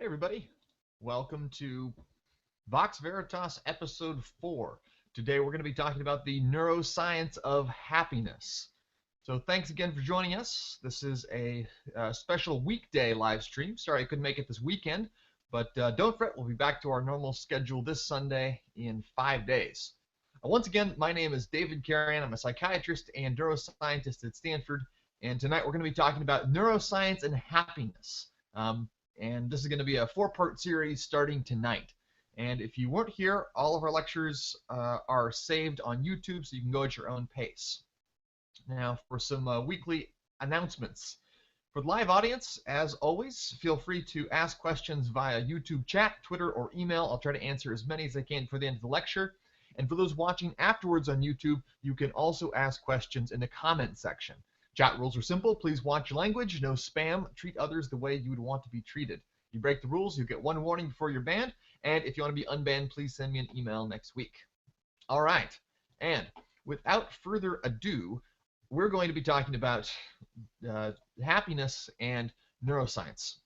Hey everybody, welcome to Vox Veritas episode 4. Today we're going to be talking about the neuroscience of happiness. So thanks again for joining us. This is a special weekday live stream. Sorry I couldn't make it this weekend, but don't fret, we'll be back to our normal schedule this Sunday in 5 days. Once again, my name is David Carreon. I'm a psychiatrist and neuroscientist at Stanford, and tonight we're going to be talking about neuroscience and happiness. And this is going to be a 4-part series starting tonight. And if you weren't here, all of our lectures are saved on YouTube, so you can go at your own pace. Now, for some weekly announcements. For the live audience, as always, feel free to ask questions via YouTube chat, Twitter, or email. I'll try to answer as many as I can for the end of the lecture. And for those watching afterwards on YouTube, you can also ask questions in the comment section. Chat rules are simple. Please watch your language. No spam. Treat others the way you would want to be treated. You break the rules, you get one warning before you're banned. And if you want to be unbanned, please send me an email next week. All right. And without further ado, we're going to be talking about happiness and neuroscience.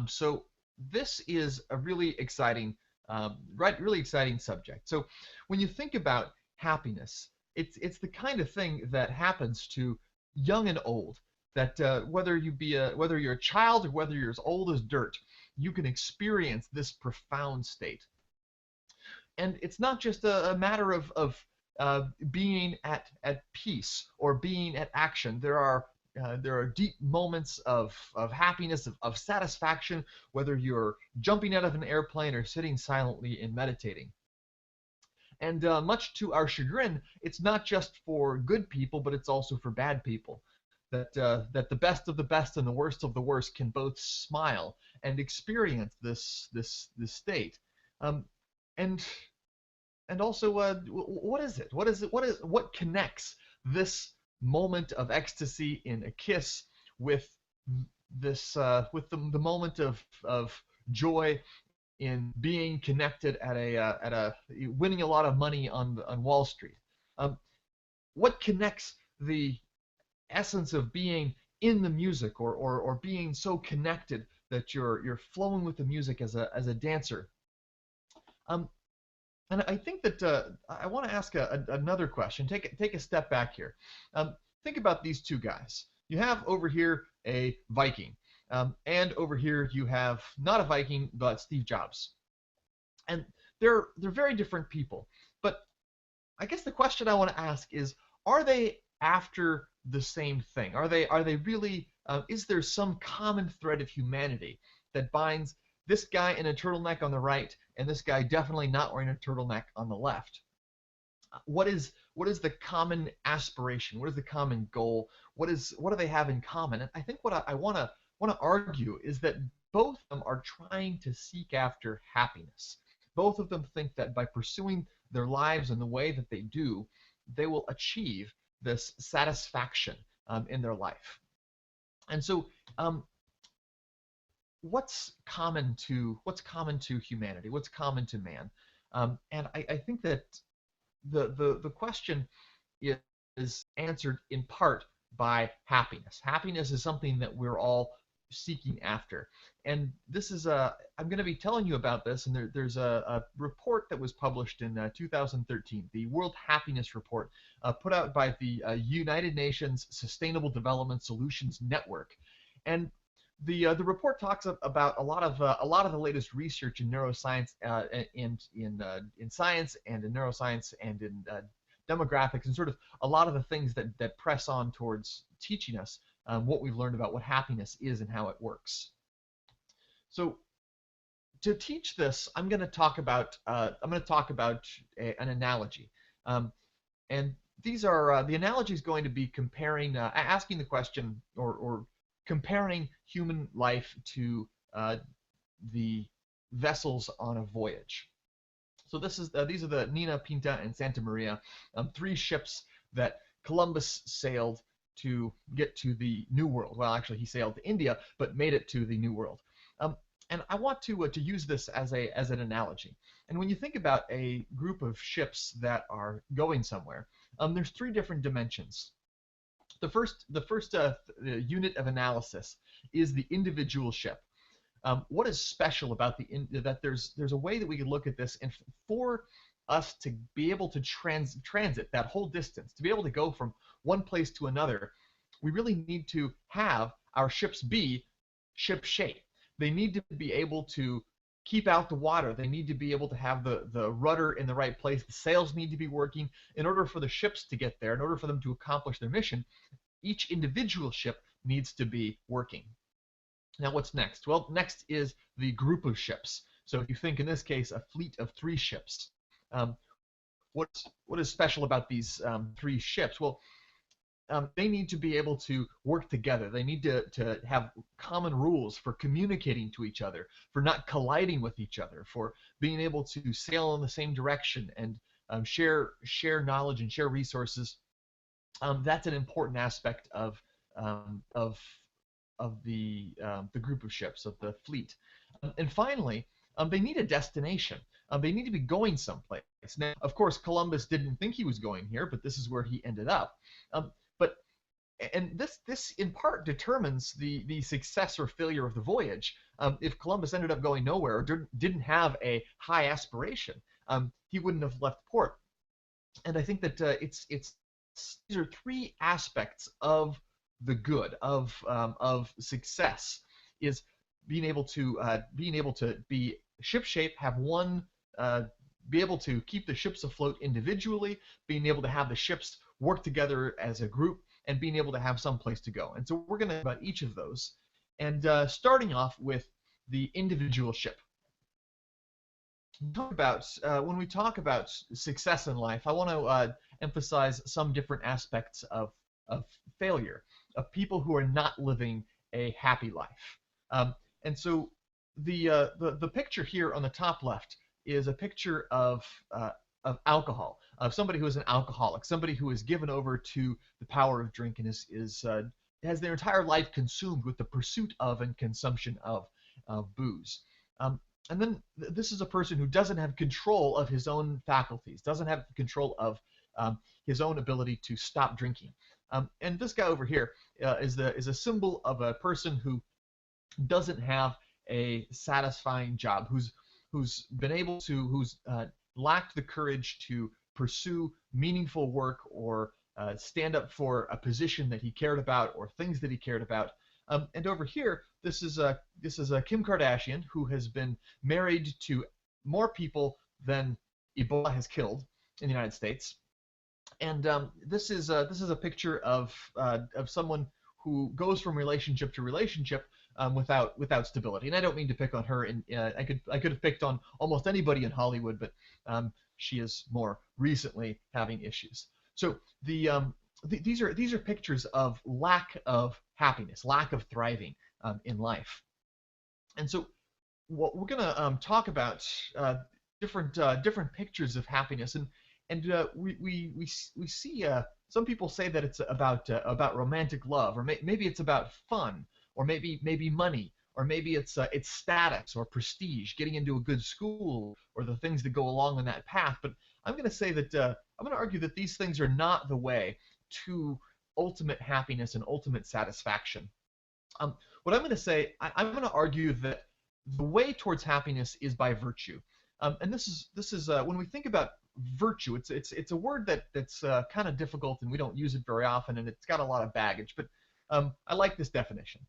So this is a really exciting, really exciting subject. So when you think about happiness, it's the kind of thing that happens to young and old, that whether you're a child or whether you're as old as dirt, you can experience this profound state. And it's not just a matter of being at peace or being at action. There are deep moments of happiness, of satisfaction, whether you're jumping out of an airplane or sitting silently and meditating. And much to our chagrin, it's not just for good people, but it's also for bad people. That the best of the best and the worst of the worst can both smile and experience this state. And also, what is it? What connects this moment of ecstasy in a kiss with this with the moment of joy in being connected at a winning a lot of money on Wall Street? What connects the essence of being in the music or being so connected that you're flowing with the music as a dancer? And I think that I want to ask another question. Take a step back here. Think about these two guys. You have over here a Viking. And over here you have not a Viking, but Steve Jobs. And they're very different people. But I guess the question I want to ask is, are they after the same thing? Are they really, is there some common thread of humanity that binds this guy in a turtleneck on the right and this guy definitely not wearing a turtleneck on the left? What is the common aspiration? What is the common goal? What do they have in common? And I think what I want to argue is that both of them are trying to seek after happiness. Both of them think that by pursuing their lives in the way that they do, they will achieve this satisfaction in their life. And so, what's common to humanity? What's common to man? And I think that the question is answered in part by happiness. Happiness is something that we're all seeking after. And this is I'm going to be telling you about this, and there's a report that was published in 2013, the World Happiness Report, put out by the United Nations Sustainable Development Solutions Network. And the report talks about a lot of the latest research in neuroscience, in science and in neuroscience and in demographics, and sort of a lot of the things that press on towards teaching us what we've learned about what happiness is and how it works. So to teach this, I'm going to talk about an analogy, and these are the analogy is going to be comparing, asking the question or comparing human life to the vessels on a voyage. So these are the Nina, Pinta, and Santa Maria, 3 ships that Columbus sailed to get to the New World. Well, actually, he sailed to India, but made it to the New World. And I want to use this as an analogy. And when you think about a group of ships that are going somewhere, there's 3 different dimensions. The first unit of analysis is the individual ship. what is special about that there's a way that we can look at this, and for us to be able to transit that whole distance, to be able to go from one place to another, we really need to have our ships be ship shape. They need to be able to keep out the water. They need to be able to have the rudder in the right place. The sails need to be working. In order for the ships to get there, in order for them to accomplish their mission, each individual ship needs to be working. Now, what's next? Well, next is the group of ships. So if you think in this case a fleet of 3 ships, um, what is special about these 3 ships? Well, they need to be able to work together. They need to have common rules for communicating to each other, for not colliding with each other, for being able to sail in the same direction and share knowledge and share resources. That's an important aspect of the group of ships, of the fleet. And finally, they need a destination. They need to be going someplace. Now, of course, Columbus didn't think he was going here, but this is where he ended up. And this in part determines the success or failure of the voyage. If Columbus ended up going nowhere or didn't have a high aspiration, he wouldn't have left port. And I think that these are 3 aspects of the good of success, is being able to be ship shape, have one, be able to keep the ships afloat individually, being able to have the ships work together as a group, and being able to have some place to go. And so we're going to talk about each of those, and starting off with the individual ship. When we talk about success in life, I want to emphasize some different aspects of failure, of people who are not living a happy life. And so the picture here on the top left is a picture of alcohol, of somebody who is an alcoholic, somebody who is given over to the power of drink and has their entire life consumed with the pursuit of and consumption of booze. And then this is a person who doesn't have control of his own faculties, doesn't have control of his own ability to stop drinking. And this guy over here is a symbol of a person who doesn't have a satisfying job, who's lacked the courage to pursue meaningful work or stand up for a position that he cared about or things that he cared about. And over here, this is Kim Kardashian, who has been married to more people than Ebola has killed in the United States. And this is a picture of someone who goes from relationship to relationship without stability. And I don't mean to pick on her. And I could have picked on almost anybody in Hollywood, but she is more recently having issues. So these are pictures of lack of happiness, lack of thriving in life. And so what we're going to talk about different pictures of happiness, and we see some people say that it's about romantic love, or maybe it's about fun, or maybe money, or maybe it's status or prestige, getting into a good school, or the things that go along on that path. But I'm going to say that I'm going to argue that these things are not the way to ultimate happiness and ultimate satisfaction. What I'm going to say, I'm going to argue that the way towards happiness is by virtue. And this is when we think about virtue, it's a word that's kind of difficult, and we don't use it very often, and it's got a lot of baggage. But I like this definition.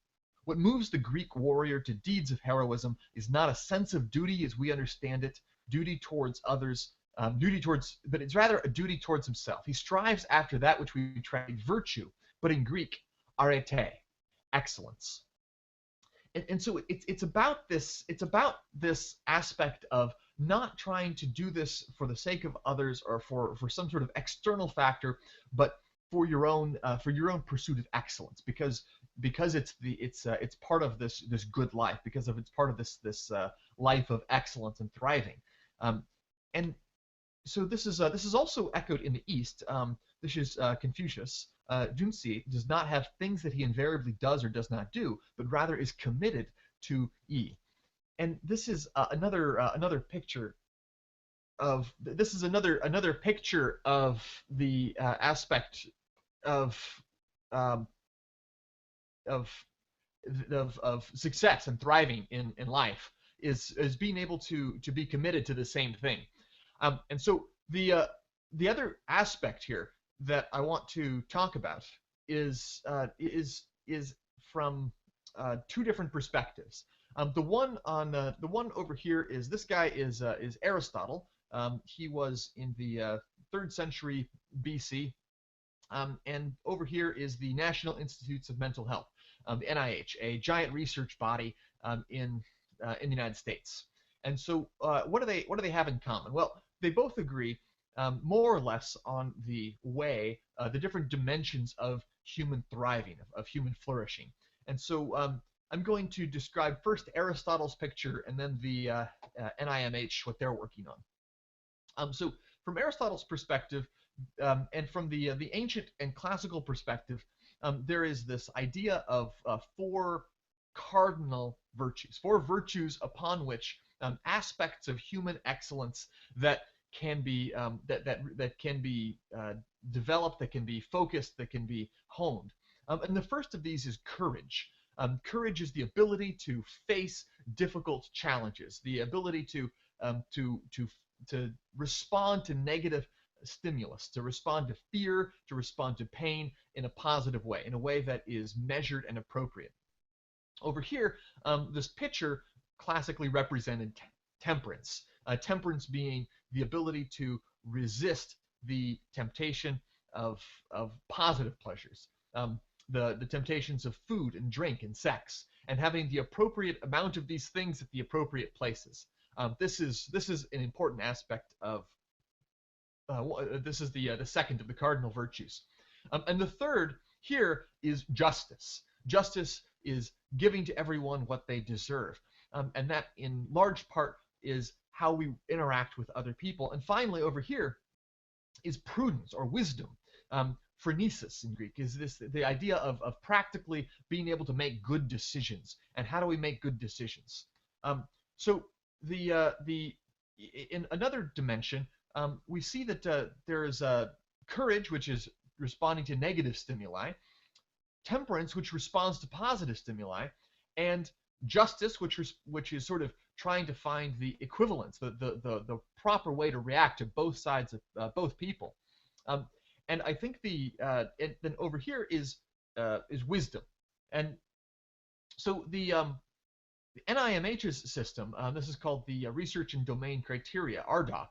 What moves the Greek warrior to deeds of heroism is not a sense of duty as we understand it, duty towards others, but it's rather a duty towards himself. He strives after that which we translate virtue, but in Greek, arete, excellence. And so it's about this aspect of not trying to do this for the sake of others or for some sort of external factor, but for your own pursuit of excellence, because it's part of this good life, because it's part of this life of excellence and thriving. And so this is also echoed in the East. This is Confucius. Junzi does not have things that he invariably does or does not do, but rather is committed to yi. And this is another picture of another picture of the aspect of of success and thriving in life is being able to be committed to the same thing. And so the other aspect here that I want to talk about is from two different perspectives. The one over here is this guy is Aristotle. He was in the 3rd century BC, and over here is the National Institutes of Mental Health, the NIH, a giant research body in the United States. And so, what do they have in common? Well, they both agree more or less on the way, the different dimensions of human thriving, of human flourishing. And so I'm going to describe first Aristotle's picture and then the NIMH, what they're working on. So from Aristotle's perspective, and from the ancient and classical perspective, there is this idea of 4 cardinal virtues, 4 virtues upon which aspects of human excellence that can be that can be developed, that can be focused, that can be honed. And the first of these is courage. Courage is the ability to face difficult challenges, the ability to respond to negative stimulus, to respond to fear, to respond to pain in a positive way, in a way that is measured and appropriate. Over here, this picture classically represented temperance. Temperance being the ability to resist the temptation of positive pleasures, the temptations of food and drink and sex, and having the appropriate amount of these things at the appropriate places. This is an important aspect of this is the second of the cardinal virtues. And the third here is justice. Justice is giving to everyone what they deserve, and that in large part is how we interact with other people. And finally, over here is prudence or wisdom. Phronesis in Greek is the idea of practically being able to make good decisions. And how do we make good decisions? So in another dimension, we see that there is courage, which is responding to negative stimuli, temperance, which responds to positive stimuli, and justice, which is sort of trying to find the equivalence, the proper way to react to both sides of both people. And I think then over here is wisdom. And so the NIMH's system, this is called the Research and Domain Criteria, RDoC.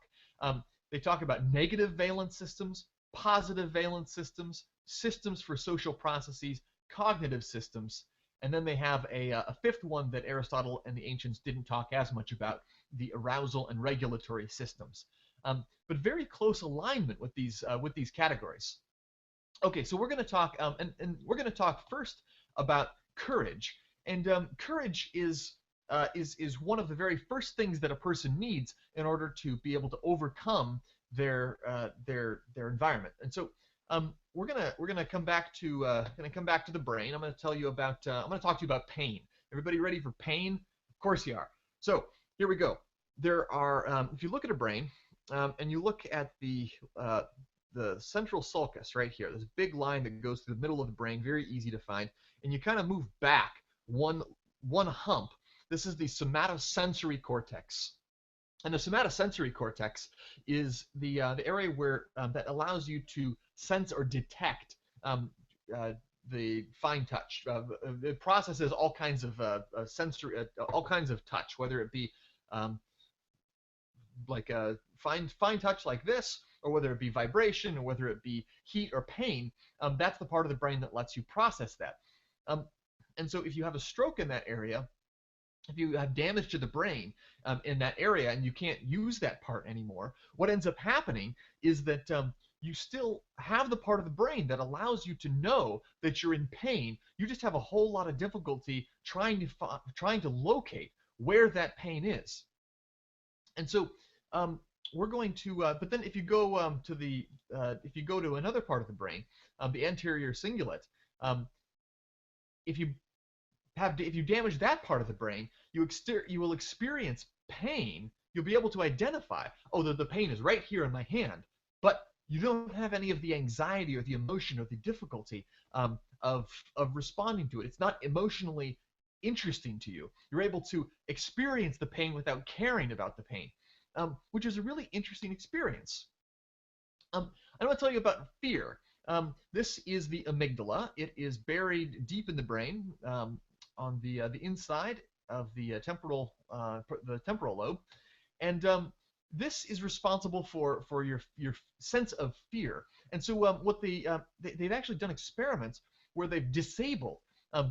They talk about negative valence systems, positive valence systems, systems for social processes, cognitive systems, and then they have a fifth one that Aristotle and the ancients didn't talk as much about, the arousal and regulatory systems. But very close alignment with these categories. Okay, so we're going to talk, and we're going to talk first about courage. And courage is one of the very first things that a person needs in order to be able to overcome their environment. And so we're gonna come back to the brain. I'm gonna tell you about I'm gonna talk to you about pain. Everybody ready for pain? Of course you are. So here we go. There are if you look at a brain and you look at the central sulcus right here, this big line that goes through the middle of the brain, very easy to find, and you kind of move back one hump. This is the somatosensory cortex. And the somatosensory cortex is the area where that allows you to sense or detect the fine touch. It processes all kinds of sensory, all kinds of touch, whether it be like a fine touch like this, or whether it be vibration, or whether it be heat or pain. That's the part of the brain that lets you process that. And so if you have a stroke in that area, if you have damage to the brain in that area and you can't use that part anymore, what ends up happening is that you still have the part of the brain that allows you to know that you're in pain. You just have a whole lot of difficulty trying to locate where that pain is. And so we're going to, but then if you go if you go to another part of the brain, the anterior cingulate, if you damage that part of the brain, you will experience pain. You'll be able to identify, oh, the pain is right here in my hand, but you don't have any of the anxiety or the emotion or the difficulty of responding to it. It's not emotionally interesting to you. You're able to experience the pain without caring about the pain, which is a really interesting experience. I want to tell you about fear. This is the amygdala. It is buried deep in the brain, on the inside of the temporal lobe, and this is responsible for your sense of fear. And so what they've actually done experiments where they've disabled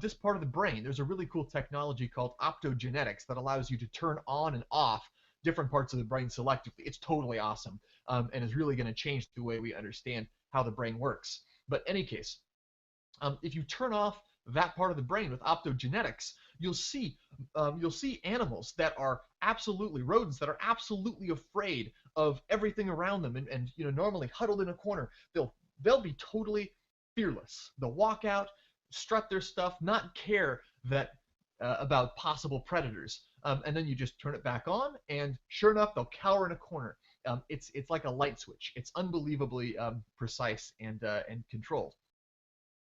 this part of the brain. There's a really cool technology called optogenetics that allows you to turn on and off different parts of the brain selectively. It's totally awesome, and is really going to change the way we understand how the brain works. But in any case, if you turn off that part of the brain with optogenetics, you'll see animals that are rodents that are absolutely afraid of everything around them, and normally huddled in a corner. They'll be totally fearless. They'll walk out, strut their stuff, not care about possible predators. And then you just turn it back on, and sure enough, they'll cower in a corner. It's like a light switch. It's unbelievably precise and controlled.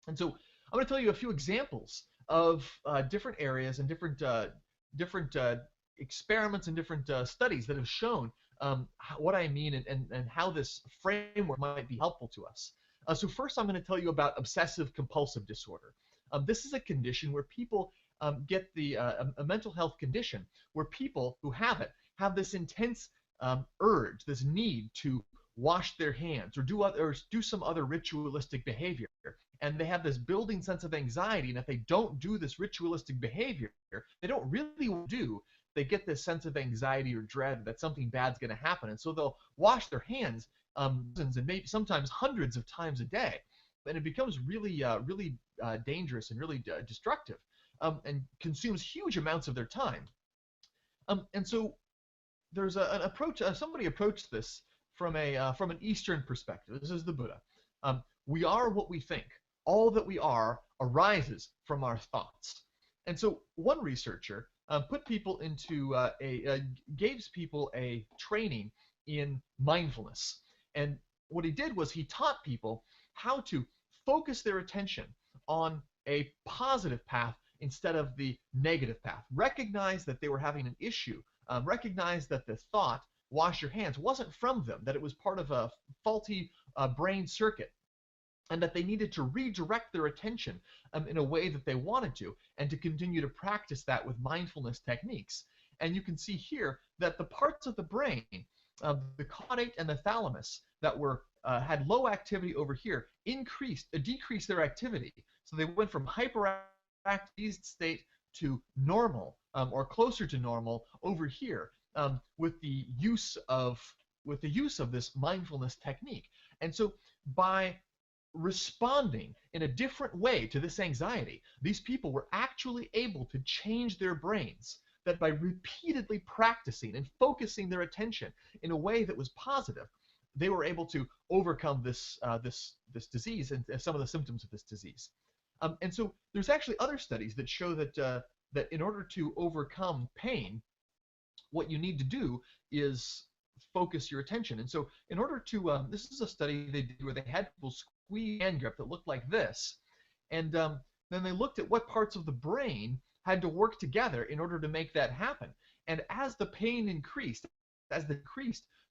And so I'm going to tell you a few examples of different areas and different experiments and different studies that have shown what I mean and how this framework might be helpful to us. So first, I'm going to tell you about obsessive compulsive disorder. This is a condition where people get a mental health condition where people who have it have this intense urge, this need to wash their hands or do some other ritualistic behavior. And they have this building sense of anxiety, and if they don't do this ritualistic behavior, they don't really do, they get this sense of anxiety or dread that something bad's going to happen. And so they'll wash their hands dozens and maybe sometimes hundreds of times a day. And it becomes really dangerous and really destructive, and consumes huge amounts of their time. And so there's an approach. Somebody approached this from an Eastern perspective. This is the Buddha. We are what we think. All that we are arises from our thoughts. And so one researcher put people into gave people a training in mindfulness. And what he did was he taught people how to focus their attention on a positive path instead of the negative path. Recognize that they were having an issue. Recognize that the thought, wash your hands, wasn't from them, that it was part of a faulty brain circuit, and that they needed to redirect their attention in a way that they wanted to, and to continue to practice that with mindfulness techniques. And you can see here that the parts of the brain, the caudate and the thalamus, that had low activity over here, decreased their activity. So they went from hyperactive state to normal, or closer to normal over here, with the use of this mindfulness technique. And so by responding in a different way to this anxiety, these people were actually able to change their brains. That by repeatedly practicing and focusing their attention in a way that was positive, they were able to overcome this disease and some of the symptoms of this disease. And so there's actually other studies that show that in order to overcome pain, what you need to do is focus your attention. And so in order to, this is a study they did where they had people squeeze a hand grip that looked like this. And then they looked at what parts of the brain had to work together in order to make that happen. And as the pain increased,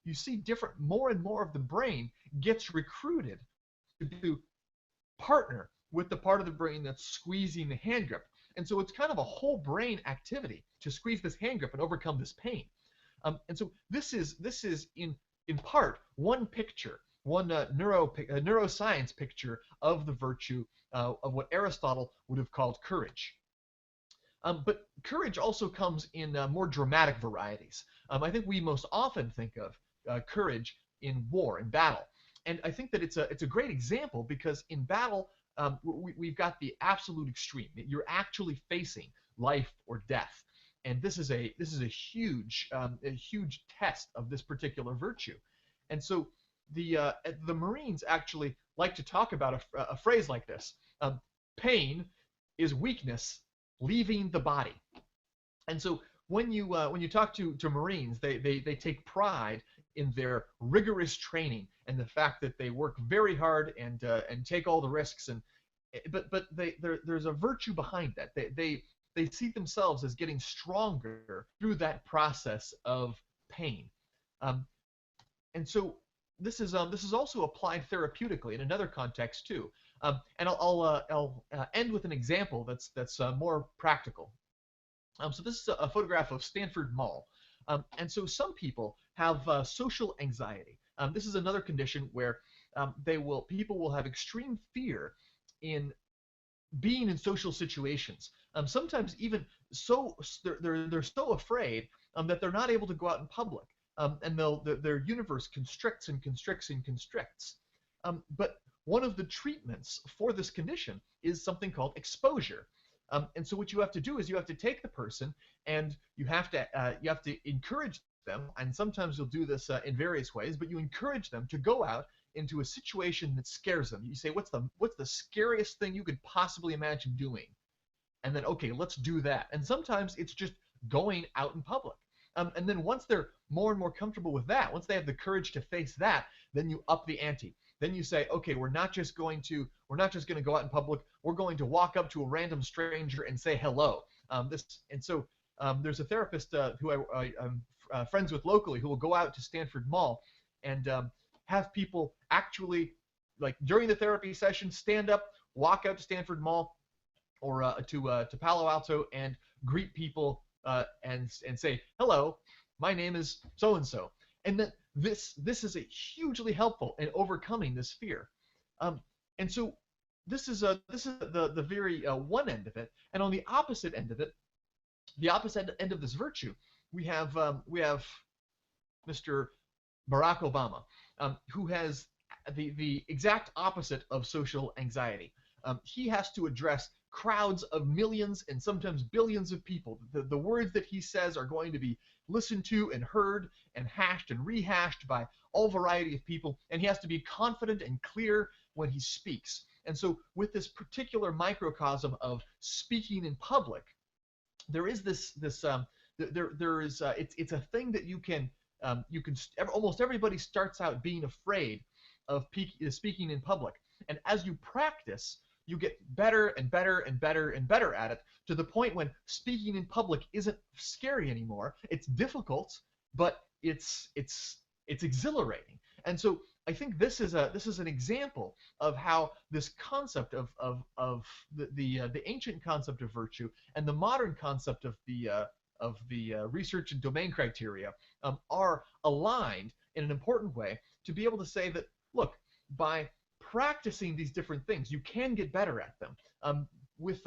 you see more and more of the brain gets recruited to partner with the part of the brain that's squeezing the hand grip. And so it's kind of a whole brain activity to squeeze this hand grip and overcome this pain. And so this is in part one picture, one neuroscience picture of the virtue of what Aristotle would have called courage. But courage also comes in more dramatic varieties. I think we most often think of courage in war, in battle. And I think that it's a great example because in battle, we've got the absolute extreme. You're actually facing life or death. And this is a huge test of this particular virtue. And so the Marines actually like to talk about a phrase like this: pain is weakness leaving the body. And so when you talk to Marines, they take pride in their rigorous training and the fact that they work very hard and take all the risks. But there's a virtue behind that. they see themselves as getting stronger through that process of pain. Um, and so this is also applied therapeutically in another context too. And I'll end with an example that's more practical. So this is a photograph of Stanford Mall. And so some people have social anxiety. This is another condition where people will have extreme fear in being in social situations. Sometimes even they're so afraid that they're not able to go out in public, and their universe constricts and constricts and constricts. But one of the treatments for this condition is something called exposure. And so what you have to do is you have to take the person and you have to encourage them, and sometimes you'll do this in various ways, but you encourage them to go out into a situation that scares them. You say, what's the scariest thing you could possibly imagine doing? And then, okay, let's do that. And sometimes it's just going out in public. And then once they're more and more comfortable with that, once they have the courage to face that, then you up the ante. Then you say, okay, we're not just going to go out in public. We're going to walk up to a random stranger and say hello. There's a therapist who I'm friends with locally who will go out to Stanford Mall and have people actually, like during the therapy session, stand up, walk out to Stanford Mall or to Palo Alto and greet people and say, hello, my name is so and so. And then this is a hugely helpful in overcoming this fear. And so this is the very one end of it. And on the opposite end of it, the opposite end of this virtue, we have Mr. Barack Obama, who has the exact opposite of social anxiety. He has to address crowds of millions and sometimes billions of people. The words that he says are going to be listened to and heard and hashed and rehashed by all variety of people, and he has to be confident and clear when he speaks. And so with this particular microcosm of speaking in public, there is it's a thing that you can almost everybody starts out being afraid of speaking in public, and as you practice, you get better and better and better and better at it, to the point when speaking in public isn't scary anymore. It's difficult, but it's exhilarating. And so I think this is an example of how this concept of the ancient concept of virtue and the modern concept of the research and domain criteria are aligned in an important way to be able to say that, look, by practicing these different things, you can get better at them. With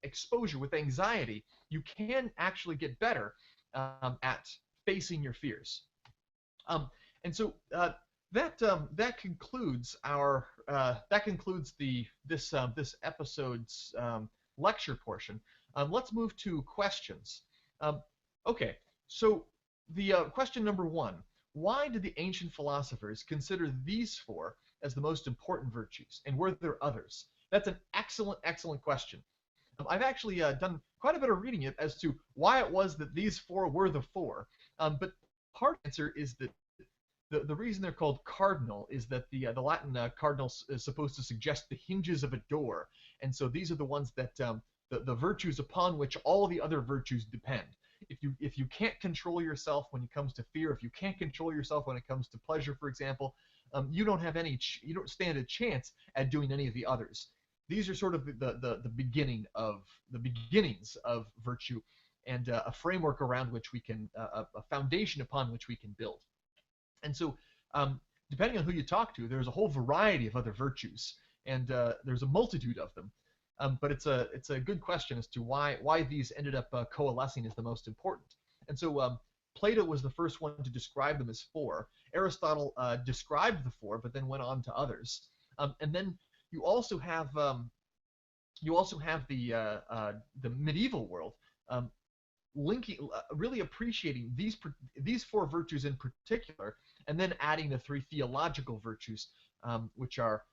exposure, with anxiety, you can actually get better at facing your fears. And so that concludes this episode's lecture portion. Let's move to questions. Okay, so the question number one: why did the ancient philosophers consider these four as the most important virtues, and were there others? That's an excellent question. I've actually done quite a bit of reading as to why it was that these four were the four. But part of the answer is that the reason they're called cardinal is that the Latin cardinal is supposed to suggest the hinges of a door, and so these are the ones that the virtues upon which all the other virtues depend. If you can't control yourself when it comes to fear, if you can't control yourself when it comes to pleasure, for example, you don't stand a chance at doing any of the others. These are sort of the beginnings of virtue, and a framework around which we can a foundation upon which we can build. And so, depending on who you talk to, there's a whole variety of other virtues, and there's a multitude of them. But it's a good question as to why these ended up coalescing as the most important. And so Plato was the first one to describe them as four. Aristotle described the four, but then went on to others. And then you also have the medieval world really appreciating these four virtues in particular, and then adding the three theological virtues, which are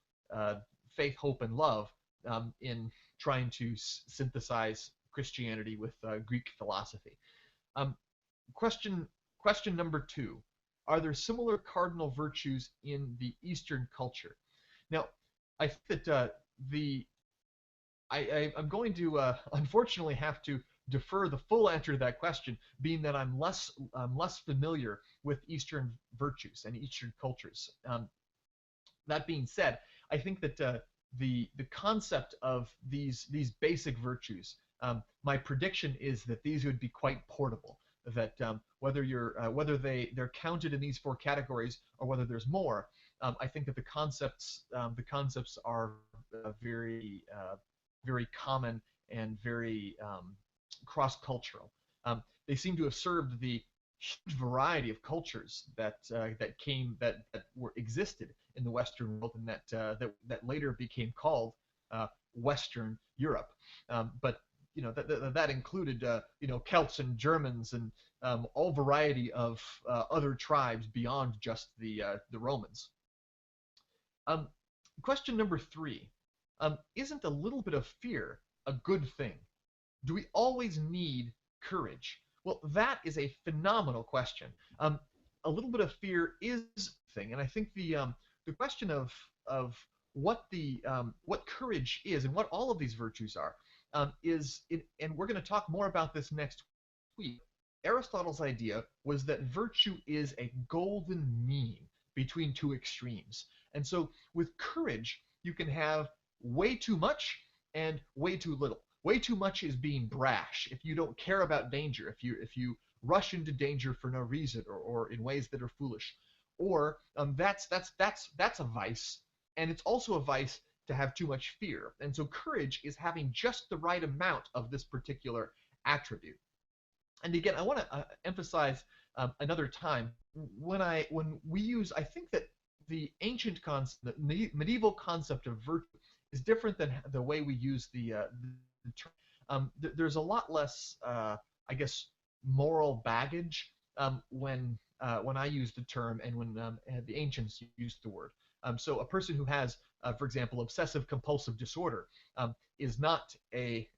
faith, hope, and love, in trying to synthesize Christianity with Greek philosophy. Question number two: are there similar cardinal virtues in the Eastern culture? Now, I think that I'm going to unfortunately have to defer the full answer to that question, being that I'm less familiar with Eastern virtues and Eastern cultures. That being said, I think that the concept of these basic virtues, my prediction is that these would be quite portable. That whether they're counted in these four categories or whether there's more, I think that the concepts are very common and very cross-cultural. They seem to have served the huge variety of cultures that were existed in the Western world, and that later became called Western Europe. But that included Celts and Germans and all variety of other tribes beyond just the Romans. Um, Question number 3: Isn't a little bit of fear a good thing? Do we always need courage? Well, that is a phenomenal question. A little bit of fear is a thing, and I think the question of what courage is and what all of these virtues are and we're going to talk more about this next week. Aristotle's idea was that virtue is a golden mean between two extremes, and so with courage you can have way too much and way too little. Way too much is being brash. If you don't care about danger, if you rush into danger for no reason or in ways that are foolish, or that's a vice, and it's also a vice to have too much fear. And so courage is having just the right amount of this particular attribute. And again, I want to emphasize another time when we use. I think that the ancient concept, the medieval concept of virtue, is different than the way we use the term. There's a lot less, I guess, moral baggage when I use the term and when the ancients used the word. So a person who has, for example, obsessive compulsive disorder is not a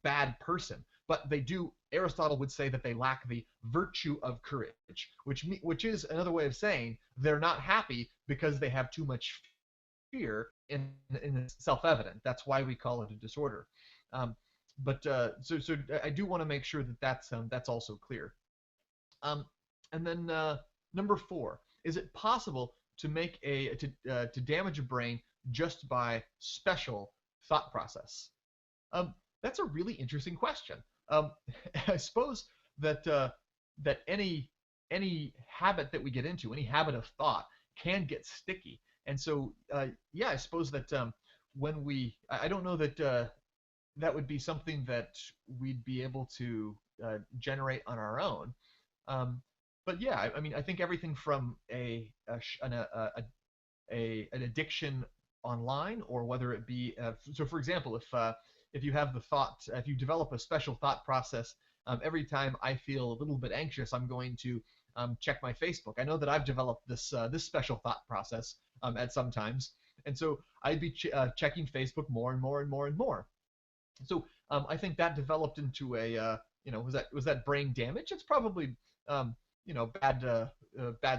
bad person, but they do. Aristotle would say that they lack the virtue of courage, which is another way of saying they're not happy because they have too much fear, and it's self-evident. That's why we call it a disorder. So I do want to make sure that that's also clear. And then number 4: is it possible to make to damage a brain just by special thought process? That's a really interesting question. I suppose that any habit that we get into, any habit of thought, can get sticky. And so, yeah, I suppose that I don't know that that would be something that we'd be able to generate on our own. But yeah, I mean, I think everything from an addiction online, or whether it be so, for example, if you have the thought, if you develop a special thought process, every time I feel a little bit anxious, I'm going to check my Facebook. I know that I've developed this special thought process at some times, and so I'd be checking Facebook more and more and more and more. So I think that developed into a was that brain damage? It's probably bad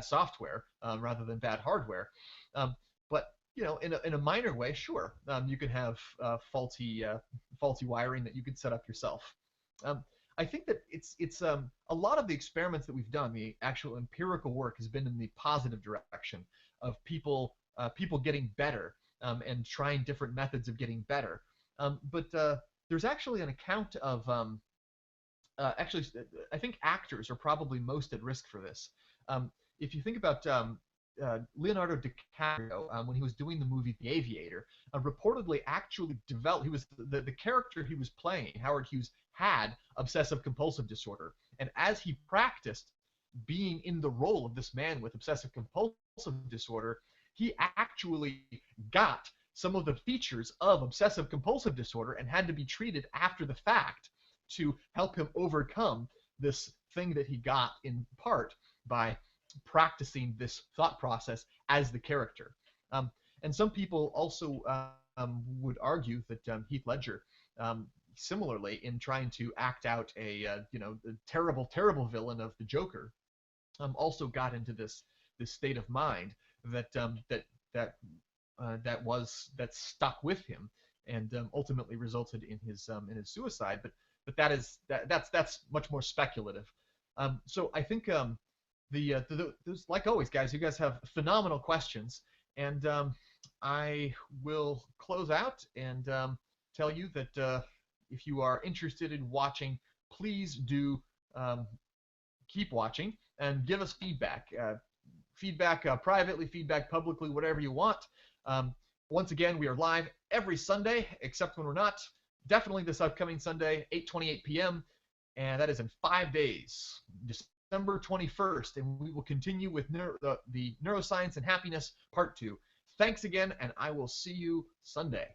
software rather than bad hardware. But in a minor way, sure, you can have faulty wiring that you could set up yourself. I think that it's a lot of the experiments that we've done, the actual empirical work, has been in the positive direction of people getting better and trying different methods of getting better. But there's actually an account of actually, I think actors are probably most at risk for this. If you think about Leonardo DiCaprio, when he was doing the movie The Aviator, reportedly actually developed. He was the character he was playing, Howard Hughes, had obsessive compulsive disorder, and as he practiced being in the role of this man with obsessive compulsive disorder, he actually got some of the features of obsessive compulsive disorder and had to be treated after the fact to help him overcome this thing that he got in part by practicing this thought process as the character. And some people also would argue that Heath Ledger, similarly, in trying to act out a terrible villain of the Joker, also got into this state of mind that stuck with him, and ultimately resulted in his suicide. But that's much more speculative. So I think those, like always, guys, you guys have phenomenal questions, and I will close out and tell you that if you are interested in watching, please do keep watching and give us feedback. Feedback privately, feedback publicly, whatever you want. Once again, we are live every Sunday, except when we're not. Definitely this upcoming Sunday, 8:28 p.m., and that is in 5 days, December 21st, and we will continue with the Neuroscience and Happiness Part 2. Thanks again, and I will see you Sunday.